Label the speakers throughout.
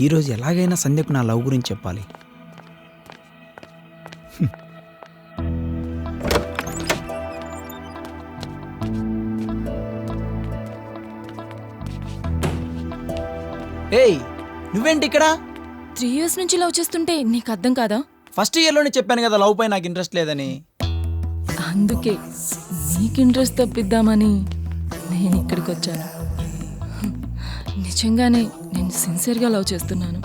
Speaker 1: ఈరోజు ఎలాగైనా సంధ్యకు నా లవ్ గురించి చెప్పాలి. ఏయ్, నువ్వేంటి ఇక్కడ?
Speaker 2: 3 years నుంచి లవ్ చేస్తుంటే నీకు అర్థం కాదా?
Speaker 1: ఫస్ట్ ఇయర్లోనే చెప్పాను కదా లవ్ పై నాకు ఇంట్రెస్ట్ లేదని.
Speaker 2: అందుకే నీకు ఇంట్రెస్ట్ తప్పిద్దామని నేను ఇక్కడికి వచ్చాను. నిజంగానే నేను సిన్సియర్గా లవ్ చేస్తున్నాను.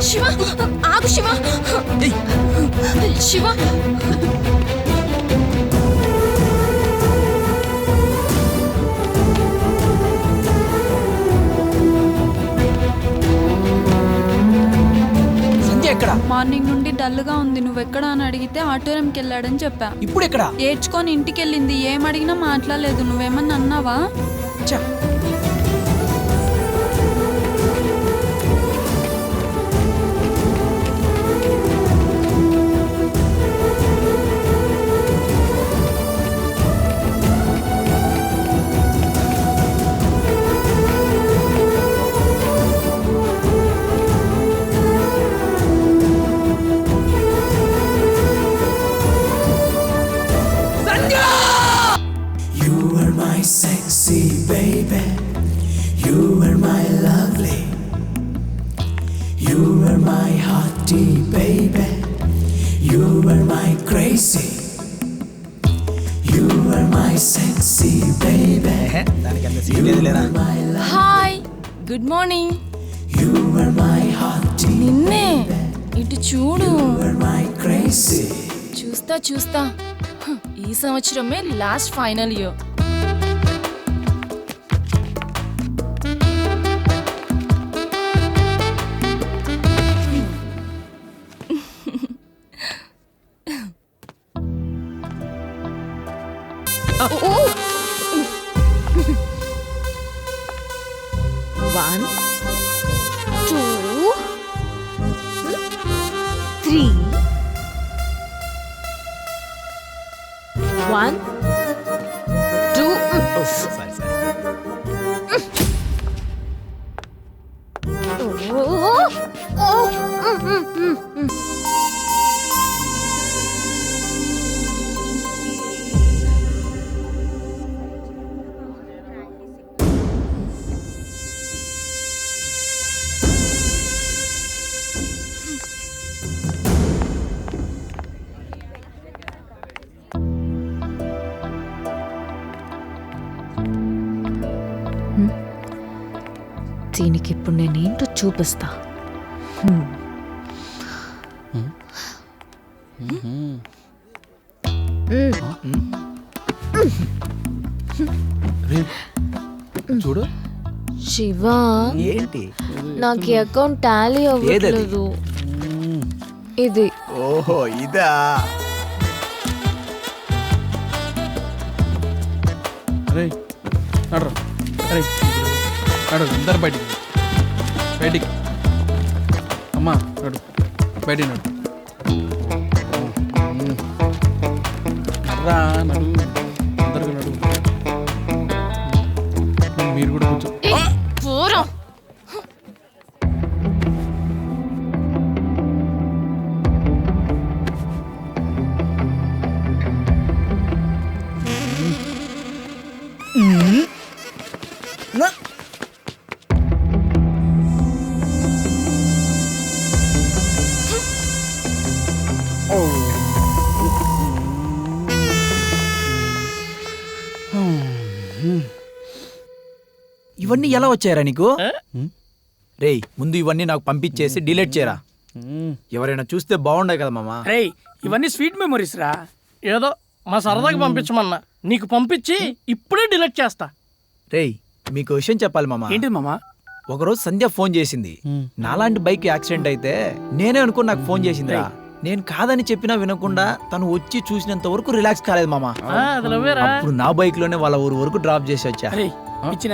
Speaker 2: శివ, ఆగు శివ. శివ,
Speaker 1: సంధ్య ఎక్కడ?
Speaker 3: మార్నింగ్ నుండి డల్గా ఉంది. నువ్వెక్కడా అని అడిగితే ఆటోరంకి వెళ్ళాడని చెప్పా.
Speaker 1: ఇప్పుడు ఎక్కడ?
Speaker 3: ఏడ్చుకొని ఇంటికి వెళ్ళింది. ఏమడిగినా మాట్లాడలేదు. నువ్వేమన్నా అన్నావా?
Speaker 4: Sexy baby, you are my lovely, you are my hearty baby, you are my crazy, you are my sexy baby,
Speaker 2: hi, good morning.
Speaker 4: you are my hearty,
Speaker 2: నిన్నే, ఇటు చూడు.
Speaker 4: you are my crazy.
Speaker 2: చూస్తా ఈ సంవత్సరమే last final year.
Speaker 5: One, two, three. 1, 2.
Speaker 1: Sorry.
Speaker 5: దీనికి ఇప్పుడు నేనేంటో చూపిస్తా.
Speaker 1: చూడు
Speaker 5: శివ,
Speaker 1: ఏంటి?
Speaker 5: నాకు అకౌంట్ టాలీ అవ్వట్లేదు. ఇది.
Speaker 1: ఓహో, ఇదా?
Speaker 6: అందరు బయటికి అమ్మా, నడు బయటికి నడు. నర్రా నడు, అందరు నడు. మీరు కూడా కొంచెం
Speaker 1: ఇవన్నీ ఎలా వచ్చాయరా నీకు? రేయ్, ముందు ఇవన్నీ నాకు పంపించేసి డిలీట్ చేయరా. ఎవరైనా చూస్తే బాగుండే కదా మామా.
Speaker 7: రేయ్, ఇవన్నీ స్వీట్ మెమరీస్ రా. ఏదో మా సరదాకి పంపించమన్నా, నీకు పంపించి ఇప్పుడే డిలీట్ చేస్తా.
Speaker 1: రేయ్, మీకు విషయం చెప్పాలి మామా.
Speaker 7: ఏంటి మామా?
Speaker 1: ఒకరోజు సంధ్య ఫోన్ చేసింది. నాలాంటి బైక్ యాక్సిడెంట్ అయితే నేనే అనుకుని నాకు ఫోన్ చేసిందిరా. నేను కాదని చెప్పినా వినకుండా తను వచ్చి చూసినంత వరకు రిలాక్స్ కాలేదు మామ.
Speaker 7: అది లవ్వేరా
Speaker 1: అప్పుడు నా బైక్ లోనే వాళ్ళ ఊరు వరకు డ్రాప్ చేసి వచ్చా.
Speaker 8: అరే ఇచ్చిన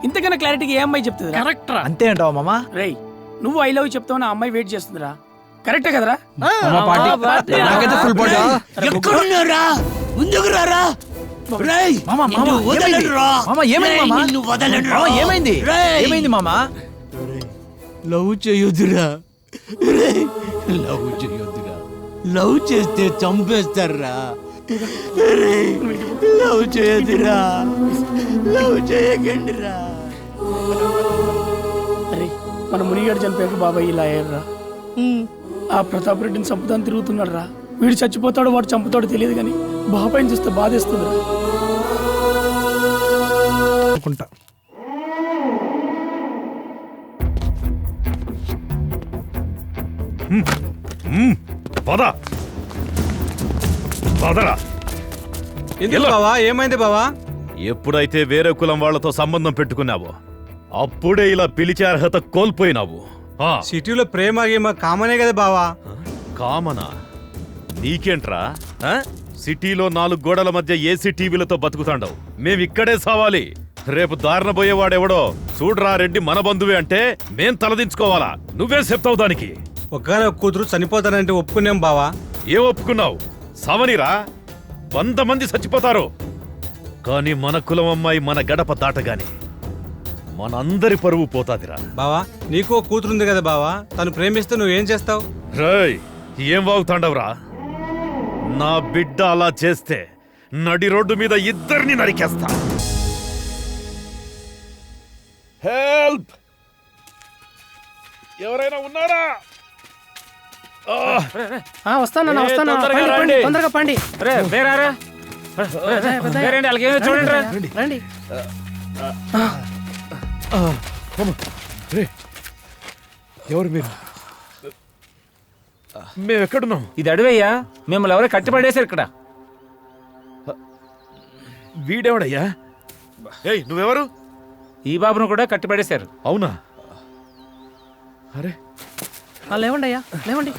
Speaker 8: ఇంతకన్నా క్లారిటీగా ఏ అమ్మాయి చెప్తుంది
Speaker 7: కరెక్ట్ రా.
Speaker 1: అంతే అంటావా మామ?
Speaker 8: రేయ్ నువ్వు ఐ లవ్ చెప్తావు, ఆ అమ్మాయి వెయిట్ చేస్తుందిరా. కరెక్టే కదరా?
Speaker 1: మామ పార్టీ నాకైతే ఫుల్ పార్టీ.
Speaker 4: ఎక్కడున్నారా? ముందుకు రారా. రేయ్,
Speaker 1: మామ మామ
Speaker 4: నిన్ను వదలనురా.
Speaker 1: మామ ఏమైంది మామ?
Speaker 4: నిన్ను వదలనురా.
Speaker 1: మామ ఏమైంది?
Speaker 4: రేయ్.
Speaker 1: ఏమైంది మామ?
Speaker 4: లవ్ చేయొద్దురా. రేయ్, లవ్ చేయొద్దురా. లవ్ చేస్తే చంపేస్తారా. రేయ్, లవ్ చేయొద్దురా. లవ్ చేయకండిరా.
Speaker 8: అరే మన మునిగాడు చనిపోయాక బాబాయ్ ఇలా అయ్యారా. ఆ ప్రతాప్ రెడ్డిని చంపుతాను తిరుగుతున్నాడు రా. వీడు చచ్చిపోతాడు వాడు చంపుతాడు తెలియదు కానీ బాబాయ్ని చూస్తే బాధేస్తుందిరా.
Speaker 1: అనుకుంటా.
Speaker 9: పద పదరా.
Speaker 6: ఎందుకు బావా? ఏమైంది బావా?
Speaker 9: ఎప్పుడైతే వేరే కులం వాళ్లతో సంబంధం పెట్టుకున్నావో అప్పుడే ఇలా పిలిచే అర్హత కోల్పోయినావు. ఆ,
Speaker 6: సిటీలో ప్రేమ గేమ కామనే కదా బావా.
Speaker 9: కామనా? నీకేంట్రా? ఆ? సిటీలో 4 గోడల మధ్య ఏసీ టీవీలతో బతుకుతాండవు. మేమిక్కడే సావాలి. రేపు దారిన పోయేవాడెవడో చూడ్రా రెడ్డి మన బంధువే అంటే మేం తలదించుకోవాలా? నువ్వేం చెప్తావు దానికి?
Speaker 6: ఒక్కగానే కూతురు చనిపోతానంటే ఒప్పుకున్నాం బావా.
Speaker 9: ఏం ఒప్పుకున్నావు? సావనిరా, 100 మంది చచ్చిపోతారు. కానీ మన కులం అమ్మాయి మన గడప దాటగానే మనందరి పరువు పోతాదిరా.
Speaker 6: బావా నీకు ఓ కూతురుంది కదా బావా, తను ప్రేమిస్తే నువ్వేం చేస్తావు?
Speaker 9: రేయ్, ఏం వాగుతాండవరా? నా బిడ్డ అలా చేస్తే నడి రోడ్డు మీద ఇద్దరిని నరికేస్తా. హెల్ప్! ఎవరైనా ఉన్నారా?
Speaker 8: వస్తాను తొందరగా పండి. రండి.
Speaker 9: ఎవరు మీరు? మేమెక్కడున్నాం?
Speaker 10: ఇది అడవయ్యా, మిమ్మల్ని ఎవరో కట్టిపడేశారు ఇక్కడ.
Speaker 9: వీడెవడయ్యా? ఏయ్, నువ్వెవరు?
Speaker 10: ఈ బాబును కూడా కట్టిపడేశారు.
Speaker 9: అవునా? అరే
Speaker 8: లేవండి అయ్యా, లేవండి.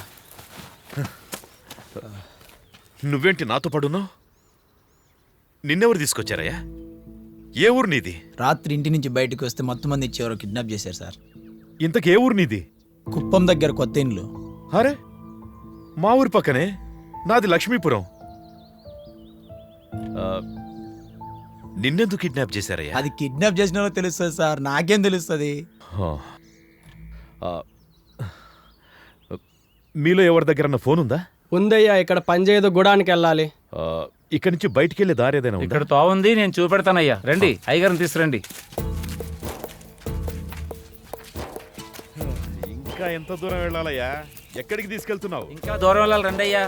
Speaker 9: నువ్వేంటి నాతో పడున్నావు? నిన్నెవరు తీసుకొచ్చారయ్యా? ఏ ఊరు నీది?
Speaker 1: రాత్రి ఇంటి నుంచి బయటకు వస్తే మొత్తం మంది ఇచ్చేవారు కిడ్నాప్ చేశారు సార్.
Speaker 9: ఇంతకే ఊరు నీది?
Speaker 1: కుప్పం దగ్గర కొత్త ఇండ్లు.
Speaker 9: అరే మా ఊరి పక్కనే. నాది లక్ష్మీపురం. నిన్నెందుకు కిడ్నాప్ చేశారయ్యా?
Speaker 1: అది కిడ్నాప్ చేసిన తెలుస్తుంది సార్, నాకేం తెలుస్తుంది?
Speaker 9: మీలో ఎవరి దగ్గర ఫోన్ ఉందా?
Speaker 7: ఉందయ్యా, ఇక్కడ పనిచేయదు, గుడానికి వెళ్ళాలి.
Speaker 9: ఇక్కడి నుంచి బయటికి వెళ్ళే దారి ఏదైనా ఉందా?
Speaker 10: ఇక్కడ తోవుంది, నేను చూపెడతానయ్యా. రండి, అయ్యగారిని తీసుకురండి.
Speaker 9: ఇంకా ఎంత దూరం వెళ్ళాలయ్యా? ఎక్కడికి తీసుకెళ్తున్నావు?
Speaker 10: ఇంకా దూరం వెళ్ళాలి, రండి అయ్యా.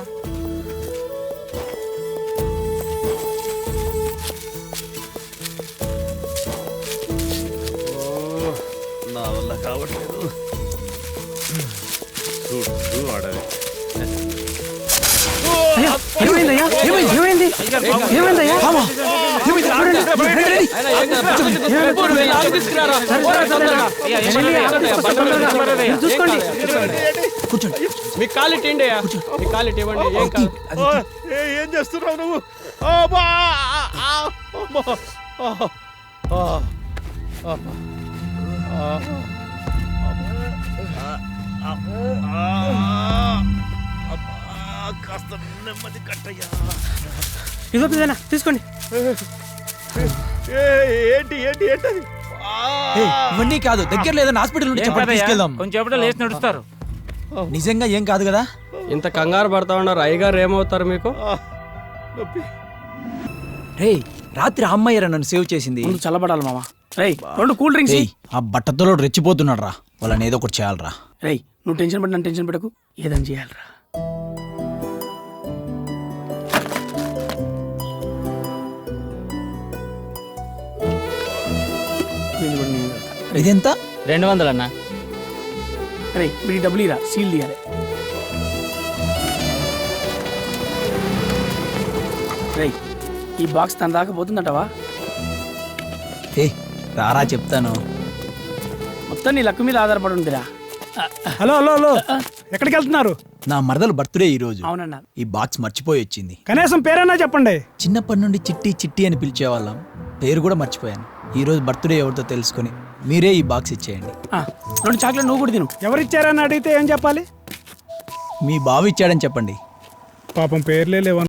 Speaker 9: నా వల్ల కావట్లేదు. చూడు అడవి.
Speaker 8: ఏమైందయ్యా? ఏమైంది? ఏమైందయ్యా? చూసుకోండి.
Speaker 7: మీ కాలు ఇవ్వండి అయ్యా, మీ కాలు ఇవ్వండి. ఏం కాదు.
Speaker 9: ఏం చేస్తున్నావు నువ్వు? కాస్త నెమ్మది కట్టయ్యా.
Speaker 8: ఇదో పిల్లనా తీసుకోండి.
Speaker 9: ఏంటి ఏంటి ఏంటది?
Speaker 1: ఇవన్నీ కాదు, దగ్గర లేదని హాస్పిటల్ నుండి చెప్పండి, తీసుకెళ్దాం.
Speaker 10: కొంచెం ఎప్పుడో లేచి నడుస్తారు.
Speaker 1: నిజంగా ఏం కాదు కదా?
Speaker 7: ఇంత కంగారు పడతా ఉన్నారు, అయ్యగారు ఏమవుతారు మీకు?
Speaker 1: రేయ్, రాత్రి ఆ అమ్మాయి నన్ను సేవ్ చేసింది.
Speaker 8: ముందు చల్లబడాలి మామ. రేయ్ 2 కూల్ డ్రింక్స్.
Speaker 1: ఆ బట్టతోడు రెచ్చిపోతున్నాడు రా, వాళ్ళని ఏదో ఒకటి చేయాలరా.
Speaker 8: రేయ్ నువ్వు టెన్షన్ పడి నన్ను టెన్షన్ పెట్టకు, ఏదని చేయాలరా.
Speaker 1: ఇదెంత?
Speaker 7: 200 అన్నా.
Speaker 8: రే వీడి డబ్బులు ఇరా, సీల్ తీయాలి. రే ఈ బాక్స్ తన దాకా పోతుందటవా?
Speaker 1: రారా చెప్తాను.
Speaker 8: మొత్తం నీ లక్ మీద ఆధారపడి ఉందిరా. హలో హలో హలో ఎక్కడికి వెళ్తున్నారు?
Speaker 1: నా మరదలు బర్త్డే ఈ రోజు.
Speaker 8: అవునన్నా.
Speaker 1: ఈ బాక్స్ మర్చిపోయి వచ్చింది.
Speaker 8: కనీసం పేరైనా చెప్పండి.
Speaker 1: చిన్నప్పటి నుండి చిట్టి చిట్టి అని పిలిచేవాళ్ళం, పేరు కూడా మర్చిపోయాను. ఈ రోజు బర్త్డే ఎవరితో తెలుసుకొని మీరే ఈ బాక్స్ ఇచ్చేయండి.
Speaker 8: 2 చాక్లెట్ నువ్వు కూడా తిను. ఎవరిచ్చారని అడిగితే ఏం చెప్పాలి?
Speaker 1: మీ బావ ఇచ్చాడని చెప్పండి.
Speaker 8: పాపం పేర్లే లేవు.